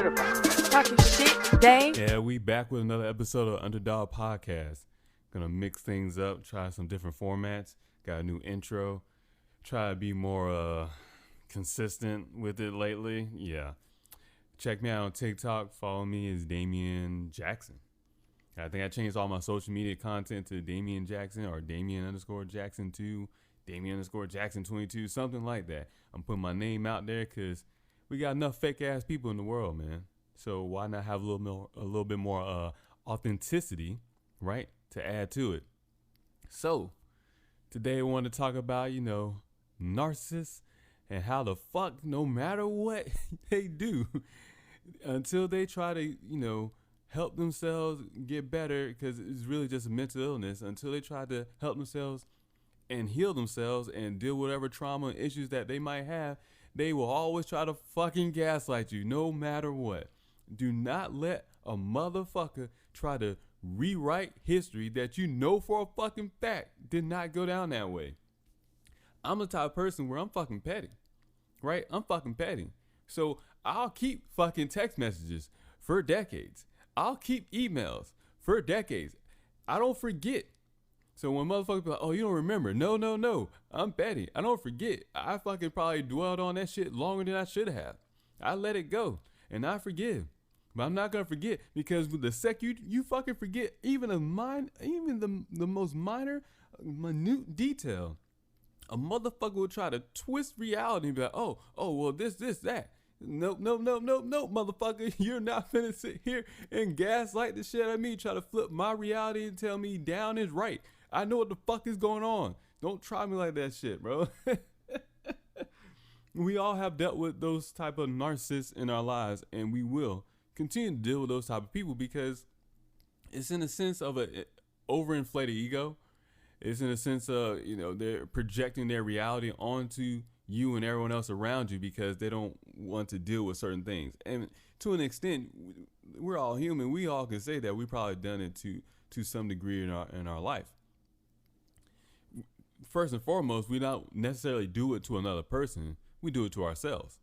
about? Talking shit, dang. Yeah, we back with another episode of Underdog Podcast. Gonna mix things up, try some different formats. Got a new intro. Try to be more consistent with it lately. Yeah. Check me out on TikTok. Follow me as Damian Jackson. I think I changed all my social media content to Damian Jackson or Damian_Jackson2, Damian_Jackson22, something like that. I'm putting my name out there because we got enough fake ass people in the world, man. So why not have a little bit more authenticity, right, to add to it? So today I want to talk about, narcissists and how the fuck, no matter what they do, until they try to, help themselves get better, because it's really just a mental illness, until they try to help themselves and heal themselves and deal with whatever trauma and issues that they might have, they will always try to fucking gaslight you no matter what. Do not let a motherfucker try to rewrite history that you know for a fucking fact did not go down that way. I'm the type of person where I'm fucking petty, right? I'm fucking petty. So I'll keep fucking text messages for decades. I'll keep emails for decades. I don't forget. So when motherfuckers be like, oh, you don't remember. No. I'm petty. I don't forget. I fucking probably dwelled on that shit longer than I should have. I let it go and I forgive. But I'm not going to forget, because the sec you fucking forget even the most minor, minute detail, a motherfucker will try to twist reality and be like, oh, well, this, that. Nope, motherfucker. You're not finna sit here and gaslight the shit out of me, try to flip my reality and tell me down is right. I know what the fuck is going on. Don't try me like that shit, bro. We all have dealt with those type of narcissists in our lives, and we will continue to deal with those type of people, because it's in a sense of a overinflated ego. It's in a sense of, they're projecting their reality onto you and everyone else around you because they don't want to deal with certain things. And to an extent, we're all human. We all can say that we probably done it to some degree in our life. First and foremost, we don't necessarily do it to another person. We do it to ourselves,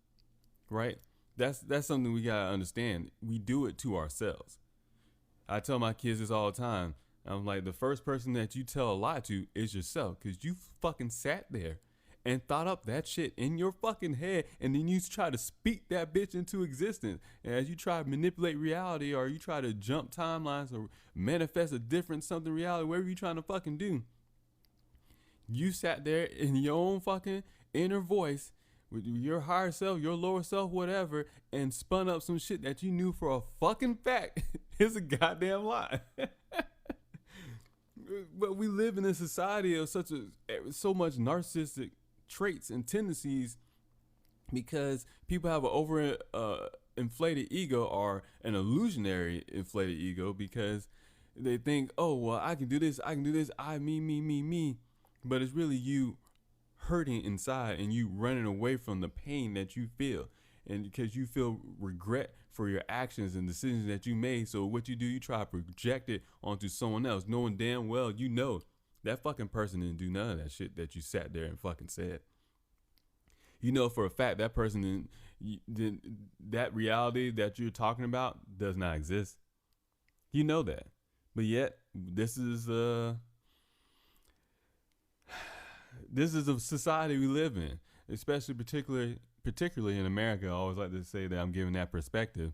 right? That's something we gotta understand. We do it to ourselves. I tell my kids this all the time. I'm like, the first person that you tell a lie to is yourself, because you fucking sat there and thought up that shit in your fucking head, and then you try to speak that bitch into existence. And as you try to manipulate reality, or you try to jump timelines or manifest a different something reality, whatever you trying to fucking do, you sat there in your own fucking inner voice with your higher self, your lower self, whatever, and spun up some shit that you knew for a fucking fact is a goddamn lie. But we live in a society of so much narcissistic traits and tendencies, because people have an over inflated ego, or an illusionary inflated ego, because they think, oh, well, I can do this, me, but it's really you hurting inside and you running away from the pain that you feel, and because you feel regret for your actions and decisions that you made. So what you do, you try to project it onto someone else, knowing damn well that fucking person didn't do none of that shit that you sat there and fucking said. You know for a fact that person didn't, that reality that you're talking about does not exist. You know that. But yet this is a society we live in, especially particularly in America. I always like to say that I'm giving that perspective.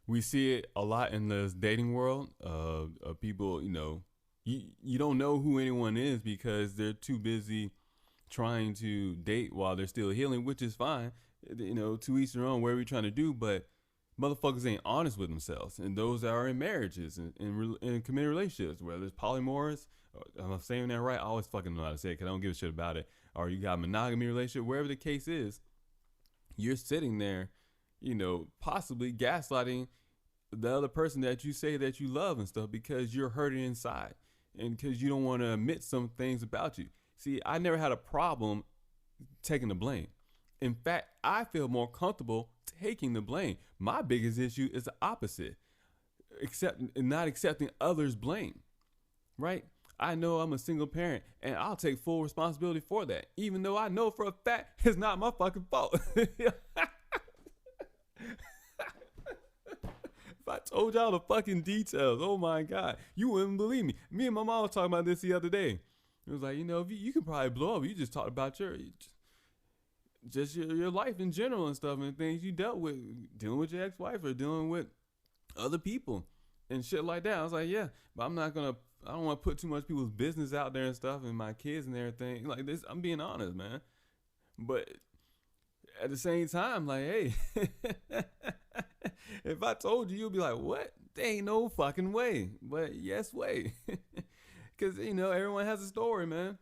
We see it a lot in the dating world. People, you don't know who anyone is because they're too busy trying to date while they're still healing, which is fine. To each their own, whatever you're trying to do, but motherfuckers ain't honest with themselves. And those that are in marriages and committed relationships, whether it's polymorous, I'm saying that right, I always fucking know how to say it because I don't give a shit about it, or you got a monogamy relationship, wherever the case is, you're sitting there, possibly gaslighting the other person that you say that you love and stuff, because you're hurting inside and because you don't want to admit some things about you. See, I never had a problem taking the blame. In fact, I feel more comfortable taking the blame. My biggest issue is the opposite, not accepting others' blame, right? I know I'm a single parent and I'll take full responsibility for that, even though I know for a fact it's not my fucking fault. told y'all the fucking details, oh my God, you wouldn't believe me. Me and my mom was talking about this the other day. It was like, if you could probably blow up. You just talked about your life in general and stuff and things you dealt with, dealing with your ex-wife or dealing with other people and shit like that. I was like, yeah, but I don't want to put too much people's business out there and stuff and my kids and everything. Like this, I'm being honest, man. But at the same time, like, hey, if I told you, you'll be like, what? There ain't no fucking way. But yes, way. Because, everyone has a story, man.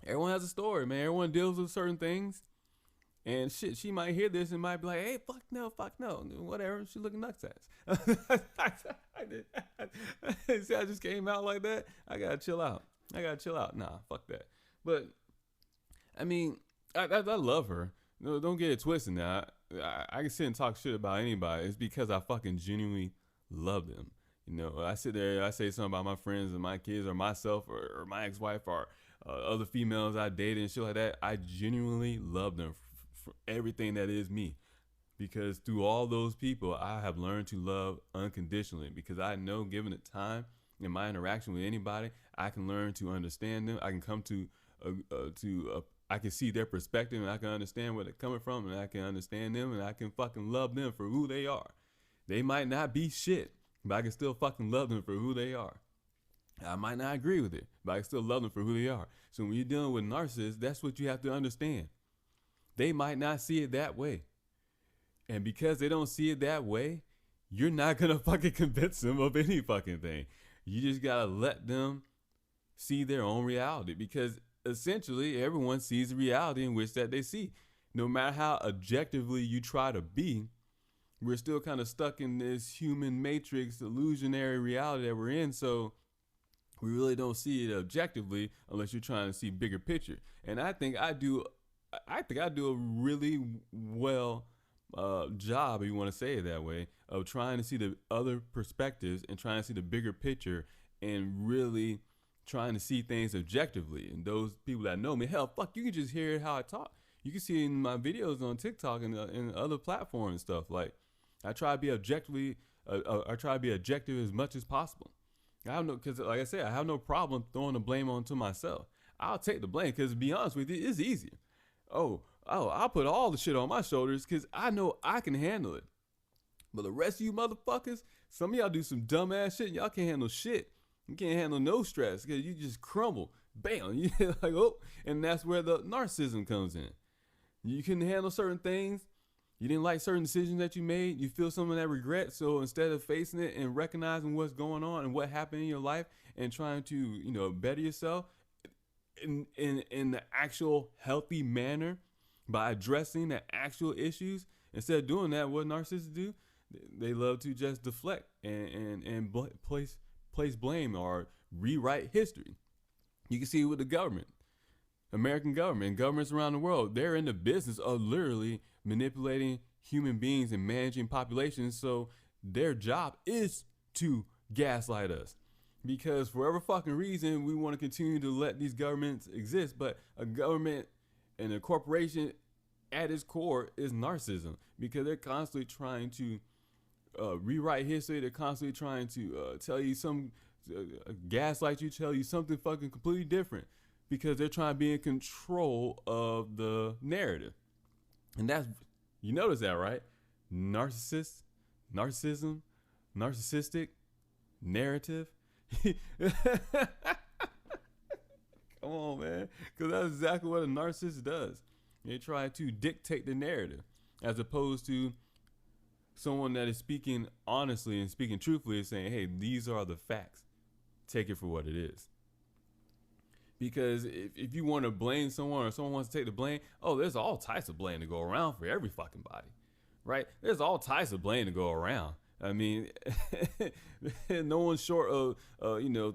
Everyone deals with certain things. And shit, she might hear this and might be like, hey, fuck no, whatever. She looking nuts ass. See, I just came out like that. I gotta chill out. Nah, fuck that. But, I mean, I love her. No, don't get it twisted now. I can sit and talk shit about anybody. It's because I fucking genuinely love them. I sit there, I say something about my friends and my kids or myself or my ex-wife or other females I dated and shit like that. I genuinely love them for everything that is me. Because through all those people, I have learned to love unconditionally. Because I know, given the time in my interaction with anybody, I can learn to understand them. I can come to I can see their perspective and I can understand where they're coming from and I can understand them and I can fucking love them for who they are. They might not be shit, but I can still fucking love them for who they are. I might not agree with it, but I can still love them for who they are. So when you're dealing with narcissists, that's what you have to understand. They might not see it that way. And because they don't see it that way, you're not going to fucking convince them of any fucking thing. You just got to let them see their own reality, because essentially everyone sees the reality in which that they see. No matter how objectively you try to be, we're still kind of stuck in this human matrix illusionary reality that we're in. So we really don't see it objectively unless you're trying to see bigger picture. And I think I do a really well job, if you want to say it that way, of trying to see the other perspectives and trying to see the bigger picture and really trying to see things objectively. And those people that know me, hell, fuck, you can just hear how I talk. You can see it in my videos on TikTok and other platforms and stuff. Like, I try to be objective as much as possible. Because like I said, I have no problem throwing the blame onto myself. I'll take the blame because, to be honest with you, it's easier. I'll put all the shit on my shoulders because I know I can handle it. But the rest of you motherfuckers, some of y'all do some dumbass shit and y'all can't handle shit. You can't handle no stress because you just crumble. Bam. You're like, oh, and that's where the narcissism comes in. You couldn't handle certain things. You didn't like certain decisions that you made. You feel some of that regret. So instead of facing it and recognizing what's going on and what happened in your life and trying to, better yourself in the actual healthy manner by addressing the actual issues, instead of doing that, what narcissists do, they love to just deflect and place blame or rewrite history. You can see it with the government, American government, and governments around the world. They're in the business of literally manipulating human beings and managing populations. So their job is to gaslight us, because for whatever fucking reason, we want to continue to let these governments exist. But a government and a corporation at its core is narcissism, because they're constantly trying to rewrite history. They're constantly trying to tell you gaslight you, tell you something fucking completely different, because they're trying to be in control of the narrative. And that's, you notice that, right? Narcissism, narcissistic narrative. Come on, man. Because that's exactly what a narcissist does. They try to dictate the narrative, as opposed to someone that is speaking honestly and speaking truthfully and saying, hey, these are the facts. Take it for what it is. Because if you want to blame someone or someone wants to take the blame, there's all types of blame to go around for every fucking body, right? There's all types of blame to go around. I mean, no one's short of,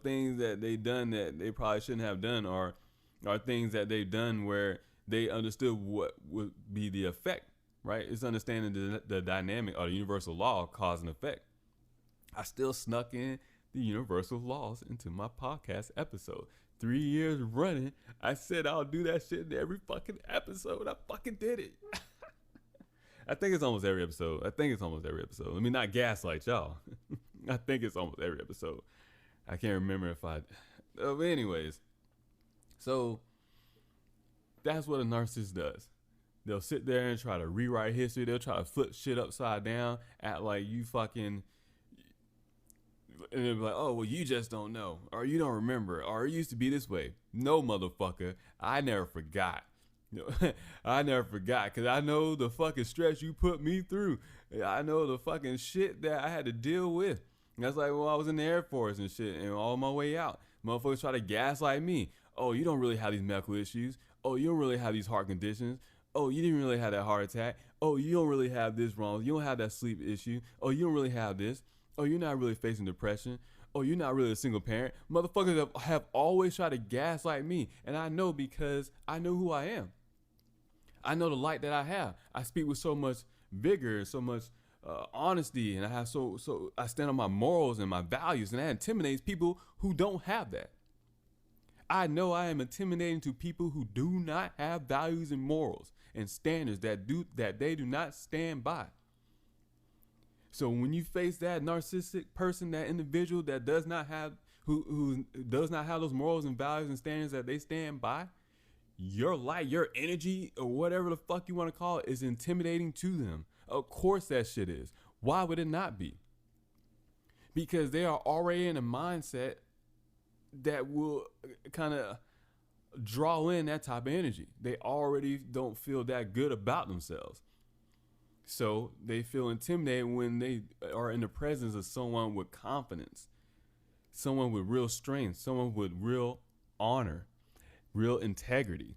things that they've done that they probably shouldn't have done, or things that they've done where they understood what would be the effect, right? It's understanding the dynamic or the universal law of cause and effect. I still snuck in the universal laws into my podcast episode. 3 years running, I said I'll do that shit in every fucking episode. I fucking did it. I think it's almost every episode. Let me not gaslight y'all. I think it's almost every episode. I can't remember if I. But anyways, so that's what a narcissist does. They'll sit there and try to rewrite history. They'll try to flip shit upside down, act like you fucking. And they'll be like, oh, well, you just don't know. Or you don't remember. Or it used to be this way. No, motherfucker. I never forgot. I never forgot. Because I know the fucking stress you put me through. I know the fucking shit that I had to deal with. And that's like when I was in the Air Force and shit. And all my way out. Motherfuckers try to gaslight me. Oh, you don't really have these medical issues. Oh, you don't really have these heart conditions. Oh, you didn't really have that heart attack. Oh, you don't really have this wrong. You don't have that sleep issue. Oh, you don't really have this. Oh, you're not really facing depression. Oh, you're not really a single parent. Motherfuckers have always tried to gaslight me. And I know because I know who I am. I know the light that I have. I speak with so much vigor and so much honesty. And I have I stand on my morals and my values. And that intimidates people who don't have that. I know I am intimidating to people who do not have values and morals and standards that they do not stand by. So when you face that narcissistic person, that individual that does not have who does not have those morals and values and standards that they stand by, your light, your energy, or whatever the fuck you want to call it, is intimidating to them. Of course that shit is. Why would it not be? Because they are already in a mindset that will kind of draw in that type of energy. They already don't feel that good about themselves. So they feel intimidated when they are in the presence of someone with confidence, someone with real strength, someone with real honor, real integrity.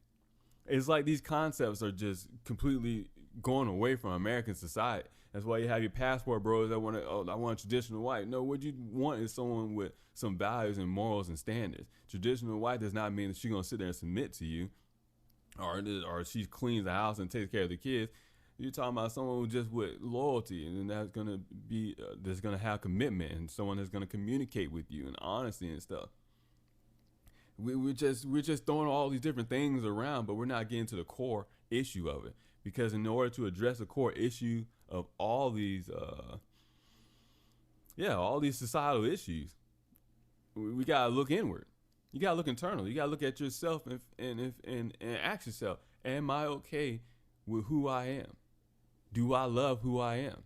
It's like these concepts are just completely going away from American society. That's why you have your passport bros that want to, I want a traditional white. No, what you want is someone with some values and morals and standards. Traditional white does not mean that she's going to sit there and submit to you or she cleans the house and takes care of the kids. You're talking about someone who just with loyalty, and that's gonna be that's gonna have commitment, and someone that's gonna communicate with you and honesty and stuff. We're just throwing all these different things around, but we're not getting to the core issue of it. Because in order to address the core issue of all these societal issues, we gotta look inward. You gotta look internal. You gotta look at yourself and ask yourself: am I okay with who I am? Do I love who I am?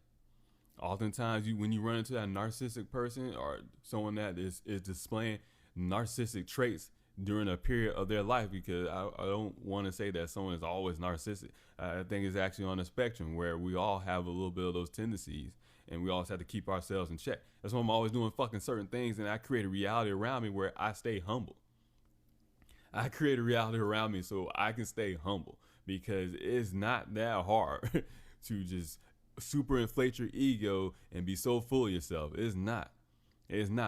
Oftentimes, when you run into that narcissistic person or someone that is displaying narcissistic traits during a period of their life, because I don't want to say that someone is always narcissistic. I think it's actually on a spectrum where we all have a little bit of those tendencies, and we always have to keep ourselves in check. That's why I'm always doing fucking certain things, and I create a reality around me where I stay humble. I create a reality around me so I can stay humble, because it's not that hard to just super inflate your ego and be so full of yourself. It's not.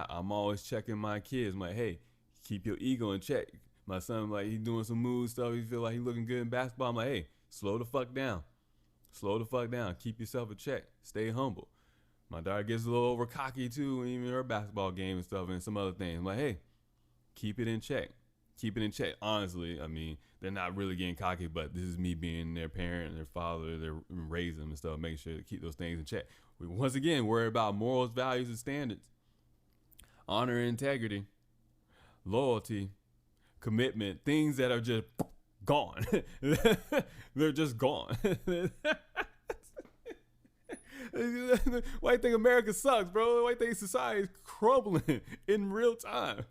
I'm always checking my kids. I'm like, hey, keep your ego in check. My son, like, he's doing some mood stuff. He feel like he's looking good in basketball. I'm like, hey, slow the fuck down. Keep yourself in check. Stay humble. My daughter gets a little over cocky too, even her basketball game and stuff and some other things. I'm like, hey, keep it in check. Honestly, I mean, they're not really getting cocky, but this is me being their parent, their father, they're raising them and stuff, making sure to keep those things in check. We once again worry about morals, values, and standards, honor and integrity, loyalty, commitment, things that are just gone. They're just gone. Why you think America sucks, bro? Why you think society is crumbling in real time?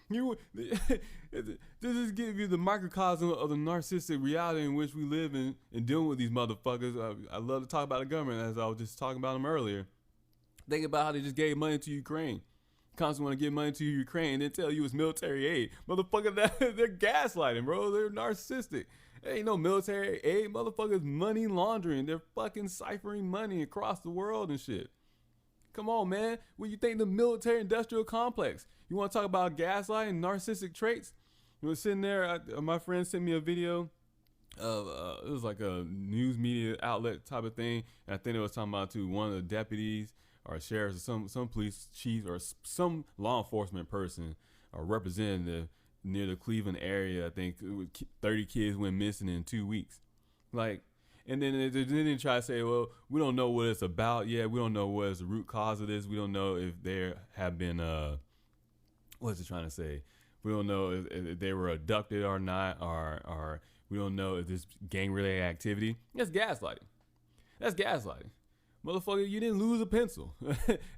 This is give you the microcosm of the narcissistic reality in which we live in and dealing with these motherfuckers. I love to talk about the government, as I was just talking about them earlier. Think about how they just gave money to Ukraine. Constantly want to give money to Ukraine and then tell you it's military aid. Motherfucker, they're gaslighting, bro. They're narcissistic. There ain't no military aid. Motherfuckers money laundering. They're fucking ciphering money across the world and shit. Come on, man. What you think the military industrial complex? You want to talk about gaslighting and narcissistic traits? You were sitting there, my friend sent me a video of, it was like a news media outlet type of thing. And I think it was talking about to one of the deputies or sheriffs or some police chief or some law enforcement person or representative near the Cleveland area. I think 30 kids went missing in 2 weeks. Like, And then they try to say, well, we don't know what it's about. Yeah, we don't know what is the root cause of this. We don't know if there have been, what's it trying to say? We don't know if they were abducted or not, or we don't know if this gang-related activity. That's gaslighting. That's gaslighting. Motherfucker, you didn't lose a pencil.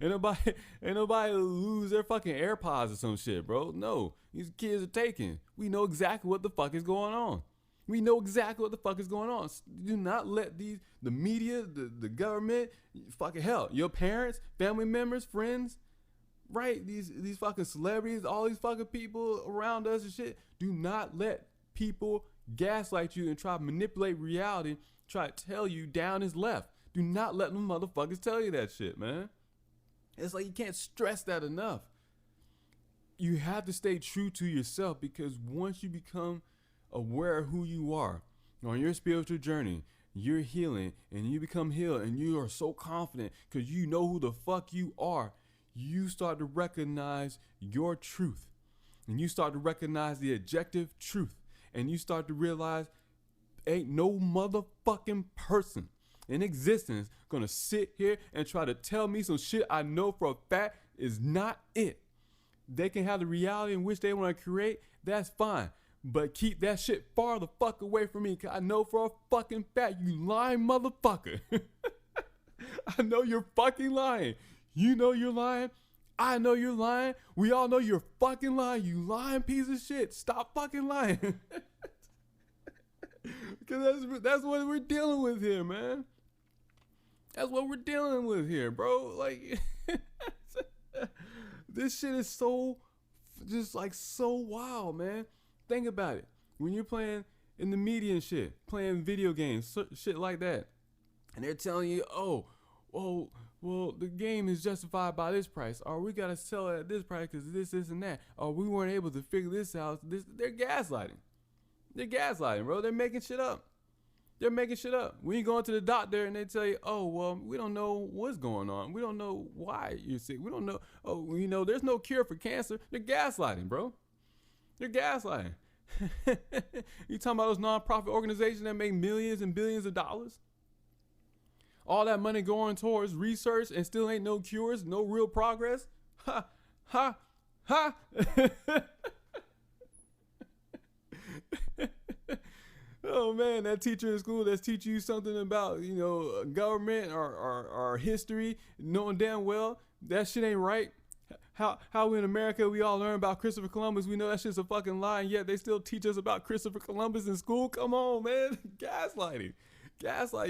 ain't nobody lose their fucking AirPods or some shit, bro. No, these kids are taken. We know exactly what the fuck is going on. We know exactly what the fuck is going on. Do not let the media, the government, fucking hell, your parents, family members, friends, right? These fucking celebrities, all these fucking people around us and shit. Do not let people gaslight you and try to manipulate reality, try to tell you down is left. Do not let them motherfuckers tell you that shit, man. It's like you can't stress that enough. You have to stay true to yourself, because once you become aware of who you are on your spiritual journey, you're healing and you become healed and you are so confident because you know who the fuck you are. You start to recognize your truth, and you start to recognize the objective truth, and you start to realize ain't no motherfucking person in existence gonna sit here and try to tell me some shit I know for a fact is not it. They can have the reality in which they want to create, that's fine, but keep that shit far the fuck away from me, because I know for a fucking fact you lying motherfucker. I know you're fucking lying. You know you're lying. I know you're lying. We all know you're fucking lying. You lying piece of shit. Stop fucking lying. Because that's what we're dealing with here, man. That's what we're dealing with here, bro. Like, this shit is so wild, man. Think about it. When you're playing in the media and shit, playing video games, shit like that, and they're telling you, oh, well, the game is justified by this price, or we gotta sell it at this price because this, and that, or we weren't able to figure this out. They're gaslighting. They're gaslighting, bro. They're making shit up. They're making shit up. When you go into the doctor and they tell you, oh, well, we don't know what's going on. We don't know why you're sick. We don't know. Oh, there's no cure for cancer. They're gaslighting, bro. They're gaslighting. You talking about those nonprofit organizations that make millions and billions of dollars? All that money going towards research and still ain't no cures, no real progress? Ha, ha, ha. Oh man, that teacher in school that's teaching you something about, government or history, knowing damn well that shit ain't right. How in America we all learn about Christopher Columbus, we know that shit's a fucking lie, and yet they still teach us about Christopher Columbus in school? Come on, man. Gaslighting.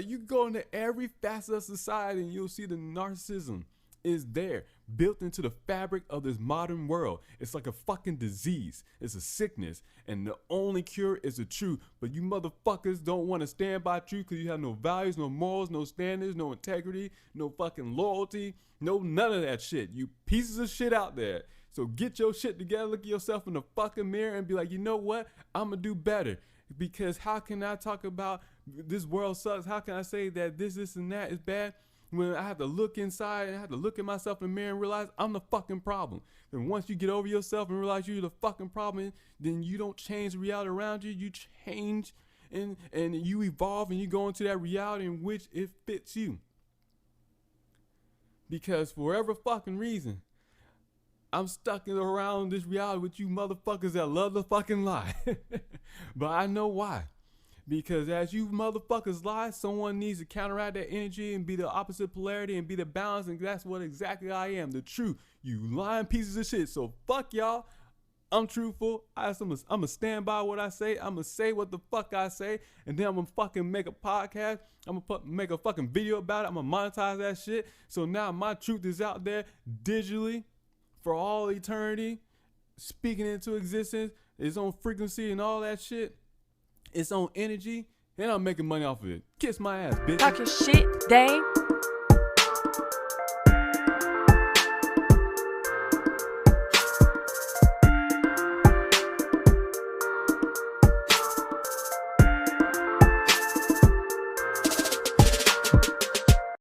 You go into every facet of society and you'll see the narcissism is there, built into the fabric of this modern world. It's like a fucking disease. It's a sickness, and the only cure is the truth. But you motherfuckers don't want to stand by truth because you have no values, no morals, no standards, no integrity, no fucking loyalty, no none of that shit. You pieces of shit out there. So get your shit together, look at yourself in the fucking mirror and be like, you know what? I'm gonna do better. Because how can I talk about this world sucks? How can I say that this and that is bad when I have to look inside and I have to look at myself in the mirror and realize I'm the fucking problem? And once you get over yourself and realize you're the fucking problem, then you don't change the reality around you. You change and you evolve and you go into that reality in which it fits you. Because for whatever fucking reason, I'm stuck around this reality with you motherfuckers that love to fucking lie. But I know why. Because as you motherfuckers lie, someone needs to counteract that energy and be the opposite polarity and be the balance. And that's what exactly I am. The truth. You lying pieces of shit. So fuck y'all. I'm truthful. I'm going to stand by what I say. I'm going to say what the fuck I say. And then I'm going to fucking make a podcast. I'm going to make a fucking video about it. I'm going to monetize that shit. So now my truth is out there digitally for all eternity, speaking into existence. It's on frequency and all that shit. It's on energy, and I'm making money off of it. Kiss my ass, bitch. Talking shit, dang.